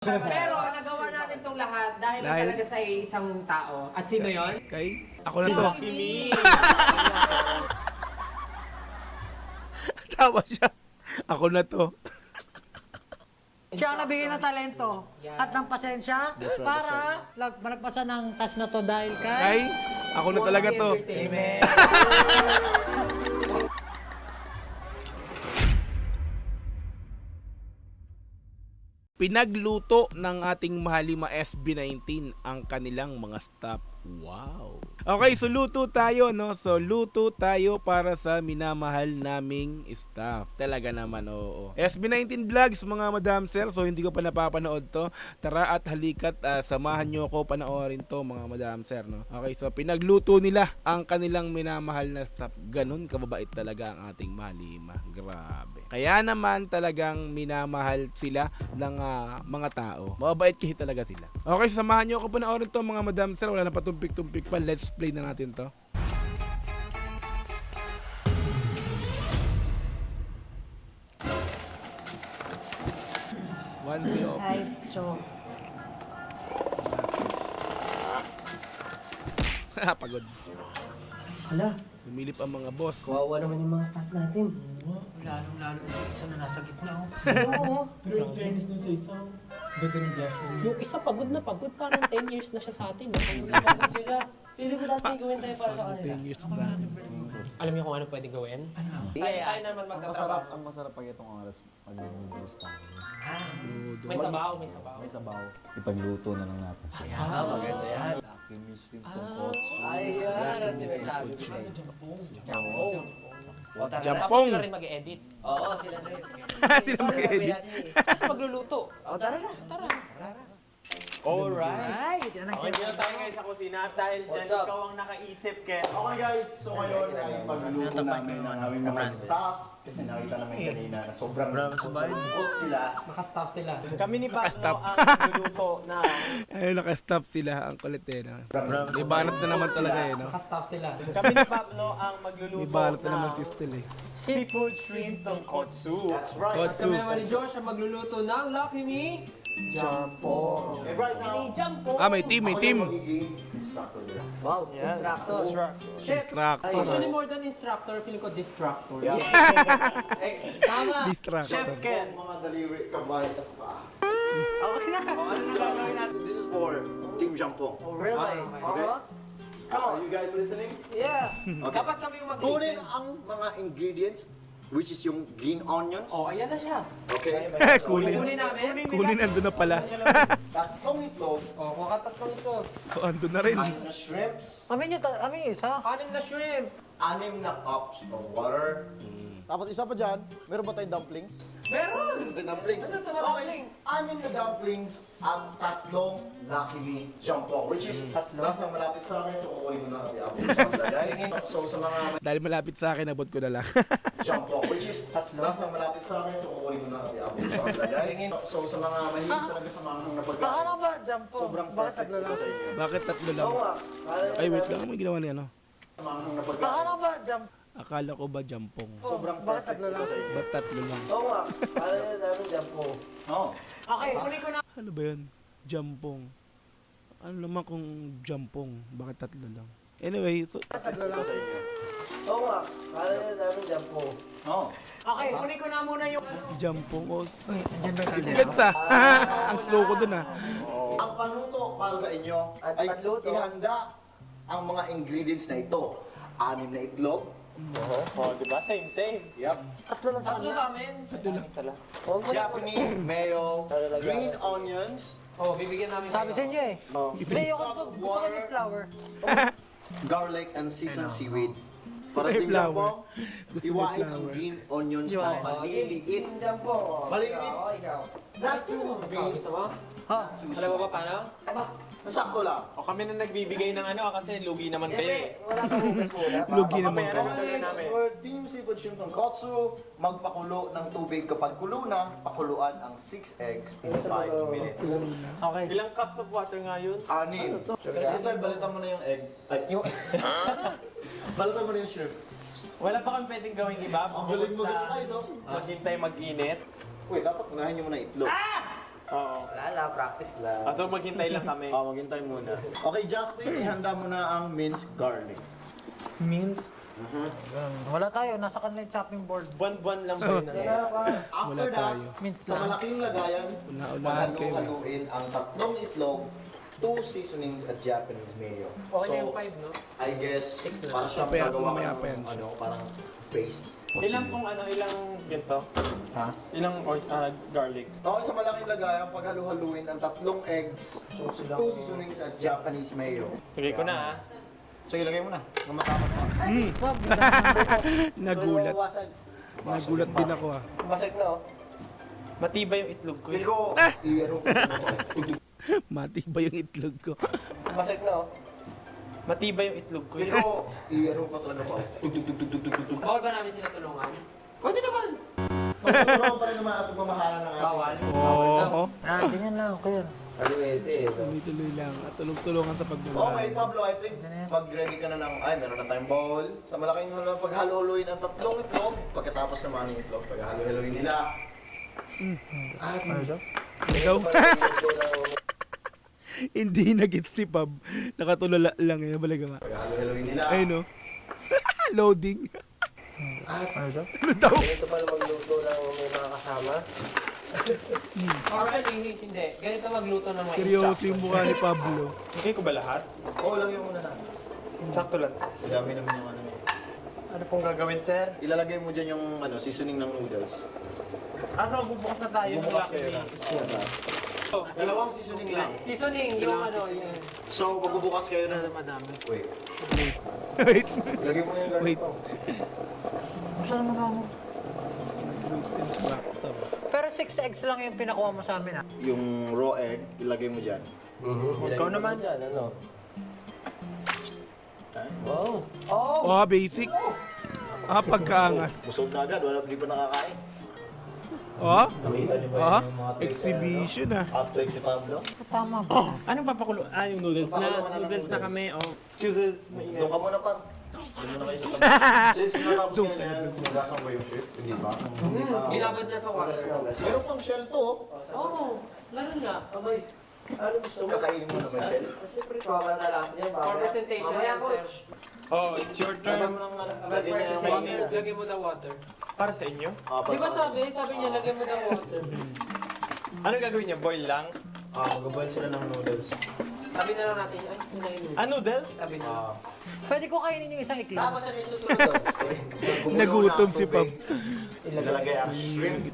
Pero nagawa natin itong lahat dahil talaga sa isang tao. At sino yon? Kay? Ako na to. Kimi! Tama siya. Ako na to. Siya ang nabigyan ng talento at ng pasensya para malagpasan ng task na to dahil Kay? kay... Ako na talaga to. Entertainment. Pinagluto ng ating mahalima SB19 ang kanilang mga staff. Wow. Okay, so luto tayo, no? So luto tayo para sa minamahal naming staff. Talaga naman, oo. SB19 Vlogs, mga madam sir. So hindi ko pa napapanood to. Tara at halikat, samahan nyo ko panoorin to, mga madam sir, no? Okay, so pinagluto nila ang kanilang minamahal na staff. Ganun kababait talaga ang ating mahalima. Grabe. Kaya naman talagang minamahal sila ng mga tao. Mababait kasi talaga sila. Okay, samahan nyo ako panoorin to, mga madam sir. Wala na patumpik-tumpik pa. Let's play na natin to. One zero. Guys, jokes. Pagod. Hala, Sumilip ang mga boss. kawawa naman yung mga staff natin. Lalo yung isa na nasa gitna. Oo. Pero in fairness dun sa isa, ganda ng glass room. Yung isa pagod na pagod, parang 10 years na siya sa atin. Pagod sila. Feeling ko dati gawin tayo para sa kanila. 10 years na. Alam niyo kung ano pwede gawin? Tayo naman magtatrabaho. Ang masarap pag itong oras pag-news tayo. May sabaw, may sabaw. May sabaw. Ipagluto na lang natin sila. Maganda yan. Kimi shrimp tonkotsu. Ayan, ang sinasabi ko. Jampong. Jampong. Tapos sila rin mag-edit. Oo, sila na yun. Sila mag-edit. Magluluto. O, tara na. Tara. Alright! Ay, yan ang Okay, dito tayo ngayon sa kusina at dahil dyan What's up? ikaw ang nakaisip, Ken. Okay guys, so ngayon ay pagluto namin ng aming mga staff kasi nakita namin kanina na sobrang cook sila. Makastaff sila. Kami ni Pablo Naka-stop. ang nagluluto na Ayun, naka-stop sila. Ang kulit eh. No? May banat na naman talaga eh. No? Makastaff sila. kami ni Pablo ang magluluto May banat na naman ng si Stel eh. seafood shrimp tonkotsu. That's right. Kotsu. Kami naman ni Josh ang magluluto ng Lucky Me. Jampong. And right now, May team, may team. magiging instructor nila. Wow, instructor. Chef, Distractor. actually more than instructor, feeling ko distractor. Yeah. Tama. Distractor. Chef Ken. Mga daliri, kabay at paa. Okay na. Ano sila gawin natin? This is for Team Jampong. Oh, really? Okay. Come on, you guys listening? Yeah. Okay. Dapat kami yung Kunin mag-listen. ang mga ingredients, which is yung green onions. Oh, ayan na siya. Okay. Kunin. Kunin namin. Kunin, andun na pala. Tatlong itlog, Oh, makatatlong ito. Oh, andun na rin. anim na shrimps, Amin yung isa. Anim na shrimp. 6 na cups of water. Tapos isa pa dyan, meron ba tayong dumplings? Meron. The dumplings. Ano ito na Okay, dumplings? 6 na dumplings at 3 Lucky Me Jampong, which is nasa malapit sa akin, so kukunin ko na ang apple sauce, guys. So sa mga Dahil malapit sa akin, abot ko na lang. Jampong, which is nasa malapit sa akin, so kukunin ko na ang apple sauce, guys. So sa mga mahilig talaga sa mga na Baka pagkain, na ba, Jampo? sobrang Bakit perfect tatlo lang? ito sa inyo. Bakit tatlo lang? Ay, wait lang. May ginawa niya, no? Sa mga na Baka pagkain, na ba, Jampo? Akala ko ba jampong? sobrang Bakit perfect tatlo lang? ito sa inyo. Ba't tatlo lang? Oo nga. Kala na namin dyan po. Oo. Okay, huli ko na. Ano ba yun? Jampong. Ano naman kung jampong? Bakit tatlo lang? Anyway, so, Tatlo lang. Sa inyo. Oo nga. Kala na namin dyan po. Oo. Okay, huli ko na muna yung... jampong o... Andyan ba yung Gets ah. Ang slow ko dun ah. Ang panuto para sa inyo At ay panluto. ihanda ang mga ingredients na ito. 6 na itlog. Oh, di ba? Same. Yep. Tatlo sa amin. Japanese mayo, green onions, Oh, bibigyan namin. Sabi sa inyo eh. Kasi yung gusto ko yung flour. garlic, and seasoned seaweed. Para May sa flour. po, Gusto mo iwain ang flour. green onions na Iwain. maliliit. Dyan po. Maliliit. Oo, ikaw. Not too big. Gusto mo? Ha? Alam mo ba paano? Sakto lang. O kami na nagbibigay ng ano kasi lugi naman kayo eh. Siyempre, wala kang hugas muna. Lugi naman Papayaran kayo. naman Next, namin. for Team Seafood Shrimp Tonkotsu, magpakulo ng tubig. Kapag kulo na, pakuluan ang 6 eggs in 5 minutes. Okay. Ilang cups of water nga yun? 6. Crystal, balitan mo na yung egg. Ay, balitan mo na yung shrimp. Wala pa kami pwedeng gawing iba. Ang galing mo guys, oh. Maghintay mag-init. Uy, dapat unahin nyo muna itlog. Oo. Wala lang, practice lang. So maghintay lang kami. Maghintay muna. Okay, Justin, ihanda mo na ang minced garlic. Minced. Wala tayo, nasa kanila yung chopping board. Buwan-buwan lang ba yun? After that, Minced sa lang. malaking lagayan, Una-unahan kayo. haluin ang 3 itlog, 2 seasonings at Japanese mayo. Okay na yung 5, no? I guess, para siyang Mamaya- gagawa mamaya ng pa yan. parang paste. Ilang ganito? Ha? Ilang garlic? Okay, sa malaking lagayan, paghalu-haluin ang 3 eggs, 2 seasonings at Japanese mayo. Lagay ko na Sige, lagay mo na. Matamat pa. Wag, Nagulat. Basag. Nagulat din ako ah. Basag na, oh. Matibay yung itlog ko. Feel ko, i-ano ko. Matibay yung itlog ko. Basag na, oh. Matibay yung itlog ko. Feel ko, i-ano ko ano ko. Bawal ba namin sila tulungan? Pwede naman. Pagkakaroon pa rin naman at pagmamahalan ng ating. Bawal. Oo. ganyan lang, okay. Tuloy-tuloy lang. At tulong-tulungan sa Okay, pagmamahal. Pablo, I think mag-ready ka na ng, meron na tayong bowl. Sa malaking paghalo-haloyin ang 3 itlog, pagkatapos naman yung itlog, paghalo-haloyin nila. At Ikaw? Hindi nag-gets si Pab. Nakatulala lang eh. Balaga nga. paghalo-haloyin nila. Ayun no. Loading. Ito pala magluto ng may mga kasama. Actually, hindi. Ganito magluto ng mga Seryoso yung mukha ni Pablo. Okay ko ba lahat? Oo, lang yung una natin. Sakto lang. Dami naman yung ano. Ano pong gagawin, sir? Ilalagay mo dyan yung seasoning ng noodles. Asa magbubukas na tayo. Bubukas kayo na. Dalawang seasoning lang. Seasoning, yung ano, yung... So, magbubukas kayo na. Madami. Wait. Wait. Lagay mo yung Wait. garlic mo. Saan mo gamo? Pero 6 eggs lang yung pinakuha mo sa amin, ah. Yung raw egg, ilagay mo dyan. Ikaw naman. Dyan, ano? Wow. Oh, basic. Pagkaangas. Busog na agad, hindi pa nakakain. Oh, Nakita niyo ba oh, yung mga trick exhibition ah. Hot trick si Pablo? Tama ba? Anong papakulo? Yung noodles na. Noodles na kami. Oh, excuses. Doon ka muna pa. Doon muna kayo sa tabi. Since natapos kayo na yan, hugasan ba yung shit? Hindi pa. Hindi pa. Ginabad na sa water. Meron pang shell to. Oo, lalo na. Abay. Ano gusto mo? Kakainin mo naman shell. Siyempre, bawal na lang yan. For presentation yan, sir. Oh, it's your Lagyan turn. mo ng lagyan niya yung water. Lagyan mo ng water. Para sa inyo. Di ba sabi niya, lagyan mo ng water. Ano gagawin niya? Boil lang? Mag-boil sila ng noodles. Sabi na lang natin, ay, hindi. Noodles? Sabi na lang. Pwede ko kainin yung isang iklog. Tapos ano yung susunod doon? Nagutom si Pab. Ilalagay ang shrimp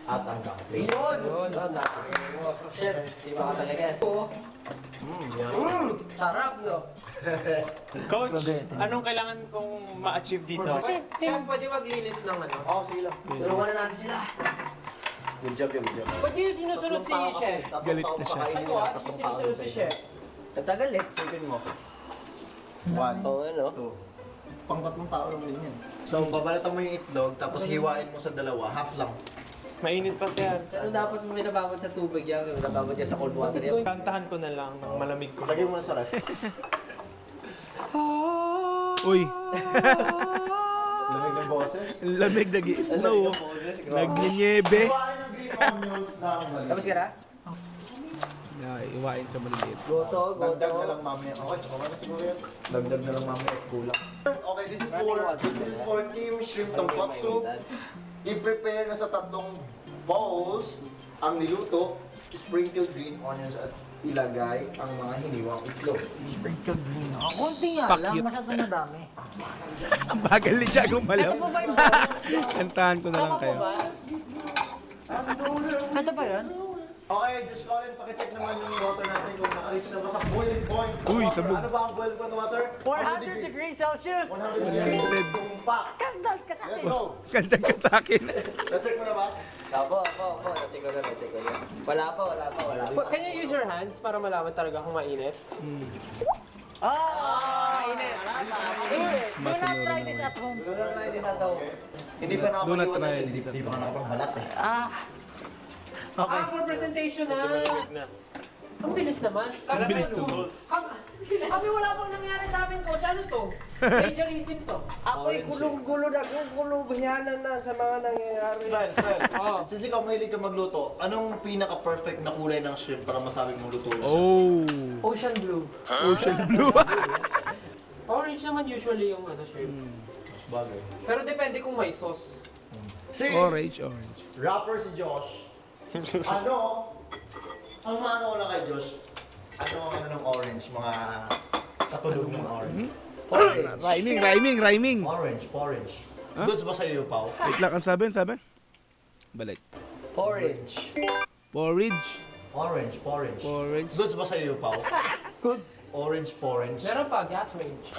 at ang dumpling. Yun! Chef, di ba ka talaga? Sarap, no? Coach, anong kailangan kong ma-achieve dito? Chef, pwede maglinis ng ano? Sige lang. Tulungan na natin sila. Good job, good job. Pwede yung sinusunod si Chef. Galit na siya. Ano yung sinusunod si Chef? Nagtagal eh. Isipin mo. Oo, ano? Pang-tatlong tao lang din yan. So, babalatan mo yung itlog, tapos hiwain mo sa dalawa, half lang. Mainit pa siya. Pero dapat mo binababad sa tubig yan. Binababad yan sa cold water yan. Kantahan ko na lang ng malamig ko. Lagay mo na sa rest. Uy, Lamig ng boses. lamig nag-i-snow. Nagnyanyebe. Hiwain ng green onions ng mali. Tapos ka na? Iwain sa maliliit. Goto, Dagdag na goto. lang mamaya. Okay na siguro yan. Dagdag na lang mamaya. Kulang. Okay, this is for cream shrimp tonkotsu. I-prepare na sa 3 bowls ang niluto, sprinkled green onions at ilagay ang mga hiniwang itlog. Sprinkled green. Ang konti nga lang, Pakyut. masyadong madami. Ang bagal ni Jago malam. Ito po ba yung Kantahan ko na lang kayo. Ito ba yun? Okay, just call and pakicheck naman yung water natin kung naka-reach na ba sa boiling point. Uy, Water. sabog. Ano ba ang boiling point ng water? 400 degrees Celsius! 100 degrees. Tumpak. Kandal ka sa Let's akin! go. Kandag ka sa akin. Check mo na ba? Apo. Check ko na. Wala pa. Can you use your hands para malaman talaga kung mainit? Mainit! Do not try this at home. Hindi pa Do not nakapag-iwan try kasi this. hindi pa nakapagbalat eh. Okay. For presentation na! Ang bilis naman. Kami, bilis ano, naman. kami wala pang nangyari sa amin, coach. Ano to? Plagiarism to. Ako'y gulong-gulo na, gulong-bayanan na sa mga nangyayari. Style. Oh. Since ikaw mahilig ka magluto, anong pinaka-perfect na kulay ng shrimp para masabi mong luto na siya? Oh. Ocean blue. Ocean blue. Orange naman usually yung ano, shrimp. Bagay. Pero depende kung may sauce. Since Orange. rapper si Josh, ano, ang maano ko lang kay Josh, ano ang ano ng orange, mga katulog ng orange. Rhyming. Orange. Huh? Goods ba sa'yo, Pao? Wait lang, ang sabi? Balik. Orange. Porridge. Orange. Goods ba sa'yo, Pao? Good. Orange. Meron pa, gas range.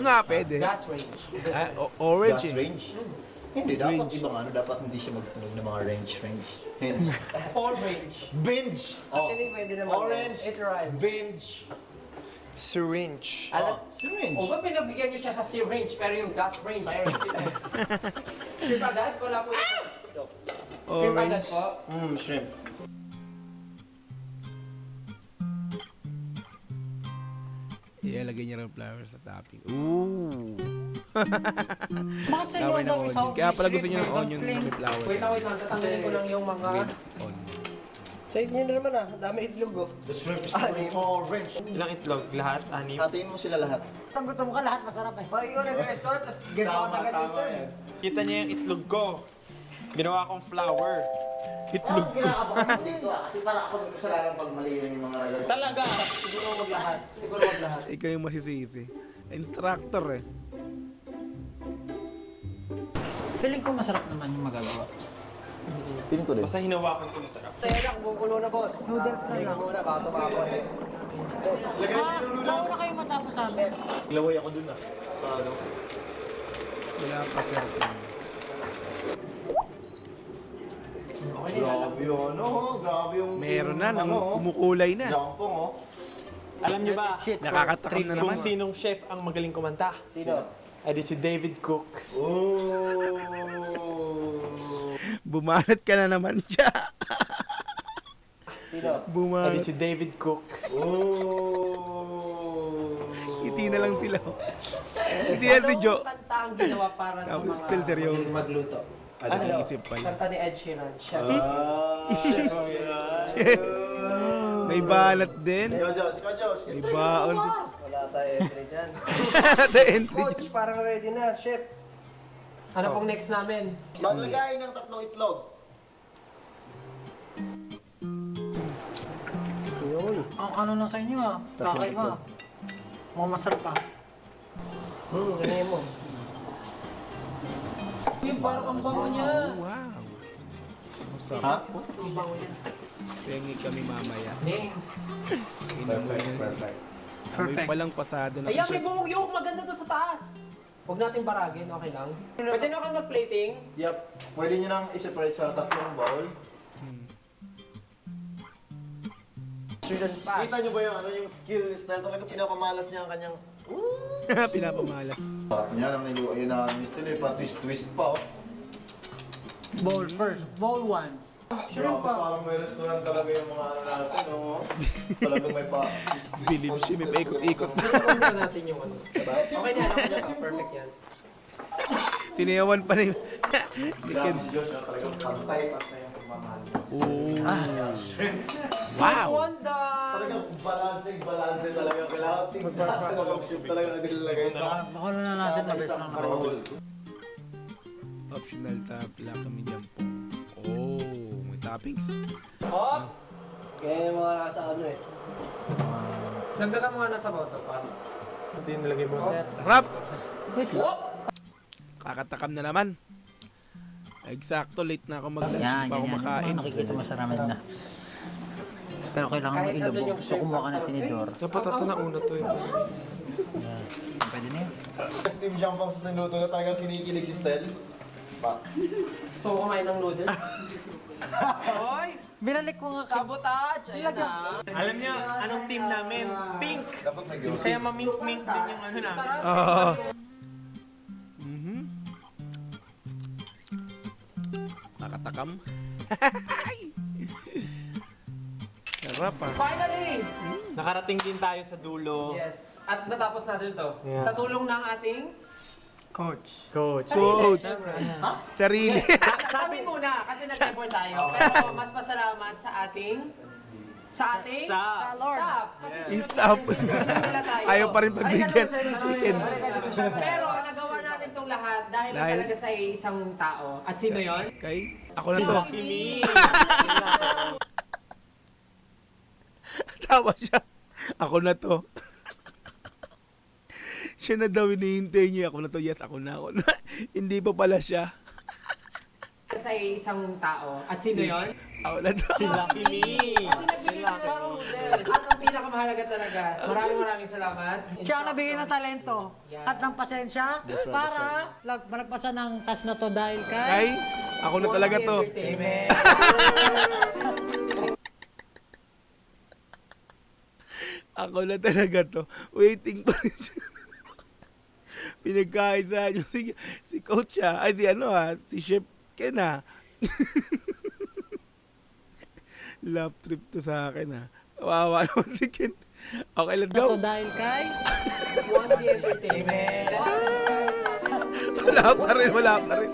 Nga, pwede. Gas range. Orange. Gas range? Hindi, dapat ibang ano, dapat hindi siya magtunog ng mga range. Hinge. All range. Binge! Oh. Actually, pwede naman. Orange. It rhymes. Binge. Syringe. Oh, syringe. O ba pinagbigyan niyo siya sa syringe pero yung gas range? Shrimp agad? Wala po yung... Shrimp agad Orange. po? Shrimp. Ilalagay niya ng flowers sa topping. Ooh. Bakit sa inyo Flower ang ng dami sa onion. Kaya pala gusto niya ng shrimp, onion dumpling? may flower. Wait lang. Tatanggalin ko lang yung mga... Onion. Sa inyo na naman dami itlog oh. The shrimp is orange. Ilang itlog? Lahat? Anim? Hatiin mo sila lahat. Ang gutom ka, lahat masarap eh. Pag ikaw nag-restaurant, tapos ginawa ka agad yung serve. Kita niya yung itlog ko. Ginawa kong flour. Itlog. Ang kinakabahan mo dito kasi para ako yung kasalanan pag mali yung mga... Talaga! Siguro wag lahat. Ikaw yung masisisi. Instructor eh. Feeling ko masarap naman yung magagawa. Pinin ko din. Basta hinawakan ko masarap. Tayo lang, bumukulo na boss. Noodles na lang. Muna, baka tumapon. Mauna kayo matapos sa amin. Laway ako dun Sa ano? Wala pa sir. Grabe yun, no? Grabe yung... Meron na, nang ano, kumukulay na. Jampong, oh. Alam niyo ba Nakakatakam na naman. kung sinong chef ang magaling kumanta? Sino? Ay di si David Cook. Oh. Bumanat ka na naman siya. Sino? Ay di Bumanat. si David Cook. Oh. Iti na lang sila. Hindi yan si Joe. Anong kanta ang ginawa para sa Tapos mga still seryoso. magaling magluto? Ano naisip pala? Kanta ni Ed Sheeran. Chef. May banat din. Ikaw, Josh. May baon din. Wala tayo entry dyan. The entry. Coach, parang ready na, chef. Ano pong next namin? Maglagay ng 3 itlog. Ang ano lang sa inyo ah. Kakay ba? Mukhang masarap ah. Ganyan mo. Yung parang ang bango niya. Wow. Masarap. Ha? Pengi kami mamaya. Eh. Perfect. Amoy Perfect. palang pasado na Ayan, may t-shirt. bungog yung maganda to sa taas. Huwag natin baragin, okay lang. Pwede na kayo mag-plating. Yep. Pwede nyo nang i-separate sa 3 bowl. Kita nyo ba yung ano yung skill style? Talaga pinapamalas niya ang kanyang... Pinapamalas. Sarap niya nang niluwa yun na style eh. Pa-twist pa, oh. Bowl first. Bowl 1. Shrimp pa. Parang may restaurant talaga yung mga ano natin, no? Talagang may pa... Believe siya, may paikot-ikot. Huwag na natin yung ano. Okay na, okay na. Perfect yan. Tiniyawan pa na yung... Grabe si Josh, talagang pantay yung pagmamahal niya. Oh. Wow! Wow! Wanda! Talagang balance talaga. Kailangan tingnan. Mag-shoot talaga na nilalagay sa... Baka na natin mabes lang na bowl. Optional tap, wala kami dyan po. Oh, may toppings. Hop! Kaya yung mga nasa ano eh. Dagdagan mo nga na sa boto pa. Ito yung nilagay mo sir. Sarap! Wait lang. Kakatakam na naman. Eksakto, late na ako mag-lunch. Yan, pa ako yan. makain. Nakikita mo sa ramen na. Pero kailangan mo Kahit nandun ilubog. yung So kumuha ka na tinidor. Dapat ito na una to eh. Yan. Pwede na yun. Steam Jampang sa sinuto na talagang kinikilig si Stel. Pa. Gusto ko kumain ng noodles. Hoy! Binalik ko nga kay... Sabotage! Ayan na. Alam niyo, anong team namin? Pink! Dapat may gawin. Kaya mamink-mink din yung ano namin. Sarap. Oo. Mhm. Nakatakam. Sarap ah. Finally! Nakarating din tayo sa dulo. Yes. At natapos natin to. Yeah. Sa tulong ng ating... Coach. Coach. Sarili. Sabi muna, kasi nag-effort tayo. Pero mas pasalamat sa ating... Sa Lord. staff. Kasi sunod Staff. nila tayo. Ayaw pa rin pagbigyan. Chicken. Pero nagawa natin tong lahat dahil talaga sa isang tao. At sino yon? Kay, ako na to. Tawa siya. Ako na to. Siya na daw hinihintay niya. Ako na to. Yes, ako na. Hindi pa pala siya. Sa isang tao. At sino yon? Ako na to. Si Lucky Me. At ang pinakamahalaga talaga, maraming salamat. Siya ang nabigay ng talento at ng pasensya para malagpasan ng task na to dahil Kay, kay... ako na talaga to. Entertainment. Ako na talaga to. Waiting pa rin siya. Pinagkaisahan niyo si coach siya. Ay, si Chef Ken ah. Love trip to sa akin ah. Kawawa naman si Ken. Okay, let's Na to go. dahil kay... One Entertainment. Wala pa rin.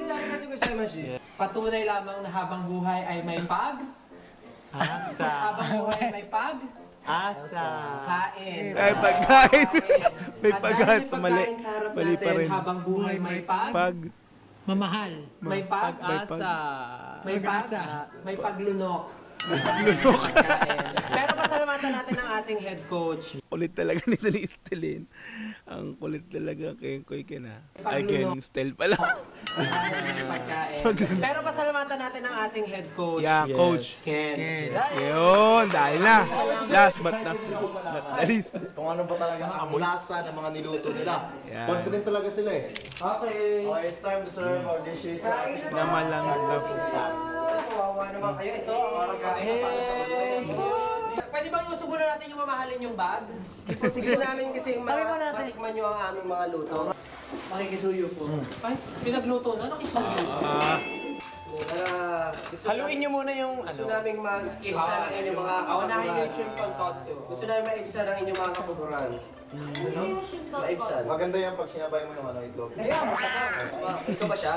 Patunay lamang na habang buhay ay may pag. Asa. Habang buhay may pag. Asa. Kain. Ay, pagkain. May At pagkain dahil sa mali. pagkain sa harap Mali pa natin, rin. habang buhay may pag. Pag. Mamahal. May pag. Asa. May pag. Pag-asa. May paglunok. Pero pasalamatan natin ang ating head coach. Kulit talaga nito ni Estelin. Ang kulit talaga kay Ken ah. Ay, Ken Estel pala. Pagkain. Pero pasalamatan natin ang ating head coach. Yeah, coach. Ken. Yun, dahil na. Last but not least. Kung ano ba talaga ang lasa ng mga niluto nila. Yan. Confident talaga sila eh. Okay. Okay, it's time to serve our dishes sa ating Naman lang staff. Kawawa naman kayo. Ito ang pagkain para sa Pwede bang iusubo na natin yung mamahalin yung bag? Gusto namin kasi Sabi mo natin. matikman nyo ang aming mga luto. Makikisuyo po. Ay, pinagluto na. Nakisuyo. Haluin niyo muna yung Gusto ano. namin mag-ibsa ng inyong mga Kaunahin kapaboran. yung shrimp tonkotsu. Gusto namin ma-ibsa ng inyong mga kapaboran. Ma-ibsan. Maganda yan pag sinabay mo yung itlog. Kaya, masarap. Ito ba siya?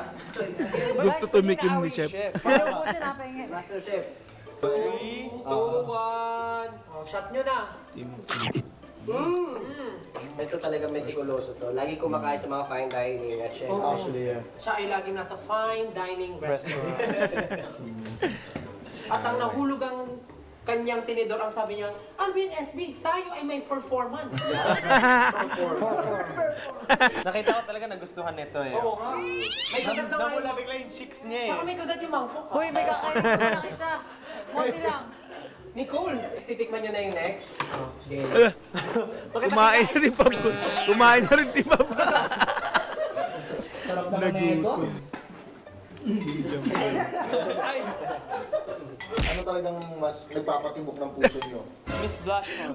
Gusto tumikim ni Chef. Pero po siya napahingin. Master Chef. 2, 1. Oh, shot nyo na. Ito talaga metikuloso to. Lagi kumakain sa mga fine dining at chef. Actually, yeah. Siya ay laging nasa fine dining restaurant. At ang nahulog ang kanyang tinidor, ang sabi niya, Alvin SB, tayo ay may performance. Nakita ko talaga nagustuhan nito eh. Oo nga. May kagat na nga Namula yung... bigla yung chicks niya Tsaka eh. may kagat yung mangkok. Uy, may kakain ko na isa. Konti lang. Nicole, titikman nyo na yung next. Kumain na rin Pablo. Kumain na rin si Pablo. Sarap na ito. Ano talagang mas nagpapatibok ng puso nyo? Miss Blush on.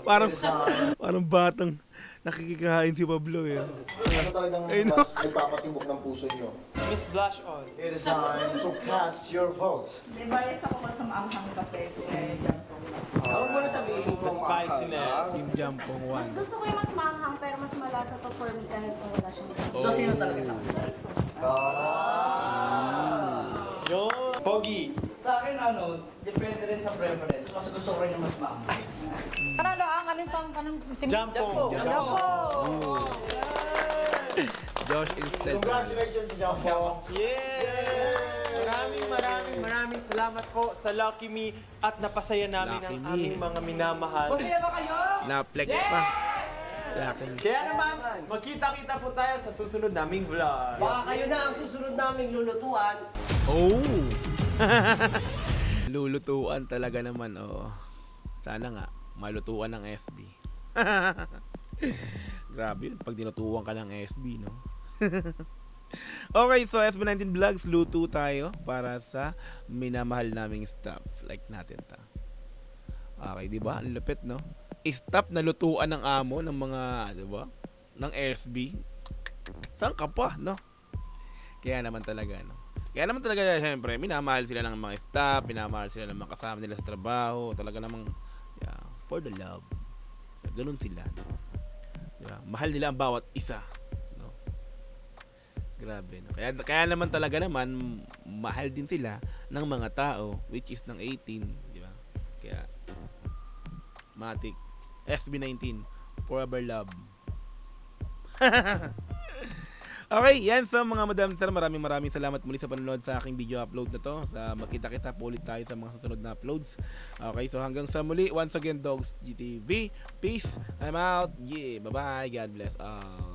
Parang batang nakikikain si Pablo eh. Ano talagang mas nagpapatibok ng puso nyo? Miss Blush on. It is time to cast your vote. May bias ako pa sa maanghang kasi kaya dyan po. Huwag mo na sabihin The spiciness. Team Jampong 1. Gusto ko yung mas maanghang pero mas malasa to for me kahit kung wala siyang So, sino talaga sa akin? Yo. Pogi. Sa akin, depende rin sa preference. Mas gusto ko rin yung mas maanghang. Ano ang alin pang kanang tim... Jampong. Josh Estel. Congratulations, Jumbo! Yeah! Maraming salamat po sa Lucky Me at napasaya namin Lucky ang Me. aming mga minamahal. Masaya ba kayo? Na-flex pa. Laking. Kaya naman, magkita-kita po tayo sa susunod naming vlog. Baka kayo na ang susunod naming lulutuan. Oh! Lulutuan talaga naman, oh. Sana nga, malutuan ng SB. Grabe yun, pag dinutuan ka ng SB, no? Okay, so SB19 Vlogs, luto tayo para sa minamahal naming staff. Like natin ta. Okay, di ba? Ang lupit, no? Staff na lutuan ng amo ng mga, di ba? Ng SB. Saan ka pa, no? Kaya naman talaga, no? Kaya naman talaga, syempre, minamahal sila ng mga staff, minamahal sila ng mga kasama nila sa trabaho, talaga namang, yeah, for the love. Ganun sila, no? Diba? Mahal nila ang bawat isa, no? Grabe, no? Kaya naman talaga naman mahal din sila ng mga tao, which is ng 18, di ba? Kaya Matic SB19 forever love. Okay, yan so mga madam sir, maraming salamat muli sa panonood sa aking video upload na to. Sa makita-kita po ulit tayo sa mga susunod na uploads. Okay, so hanggang sa muli, once again Dogs GTV, peace, I'm out. Yeah, bye-bye, God bless all.